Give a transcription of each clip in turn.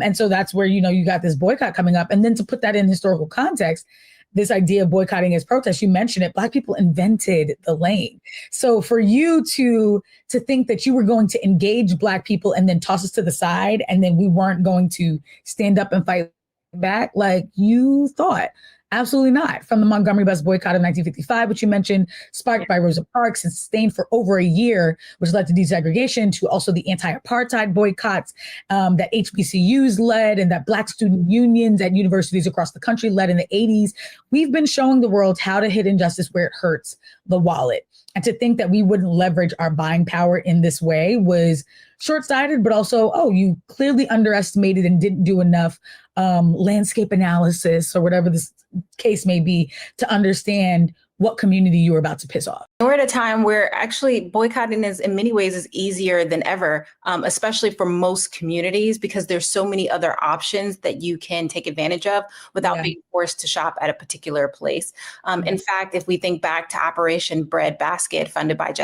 And so that's where, you got this boycott coming up. And then to put that in historical context, this idea of boycotting as protest, you mentioned it, Black people invented the lane. So for you to think that you were going to engage Black people and then toss us to the side, and then we weren't going to stand up and fight back like you thought. Absolutely not. From the Montgomery bus boycott of 1955, which you mentioned, sparked by Rosa Parks and sustained for over a year, which led to desegregation, to also the anti-apartheid boycotts that HBCUs led and that Black student unions at universities across the country led in the 80s. We've been showing the world how to hit injustice where it hurts the wallet. And to think that we wouldn't leverage our buying power in this way was short-sighted, but also, you clearly underestimated and didn't do enough landscape analysis or whatever this case may be to understand what community you were about to piss off. We're at a time where actually boycotting is in many ways is easier than ever, especially for most communities, because there's so many other options that you can take advantage of without being forced to shop at a particular place. In fact, if we think back to Operation Bread Basket, funded by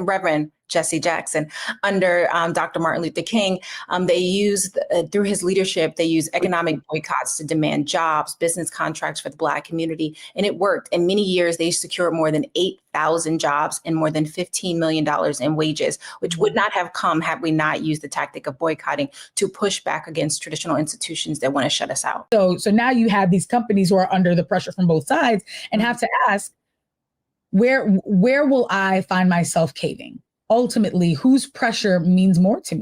Reverend Jesse Jackson, under Dr. Martin Luther King, they used, through his leadership, they used economic boycotts to demand jobs, business contracts for the Black community. And it worked. In many years, they secured more than 8,000 jobs and more than $15 million in wages, which would not have come had we not used the tactic of boycotting to push back against traditional institutions that want to shut us out. So now you have these companies who are under the pressure from both sides and have to ask, where will I find myself caving? Ultimately, whose pressure means more to me?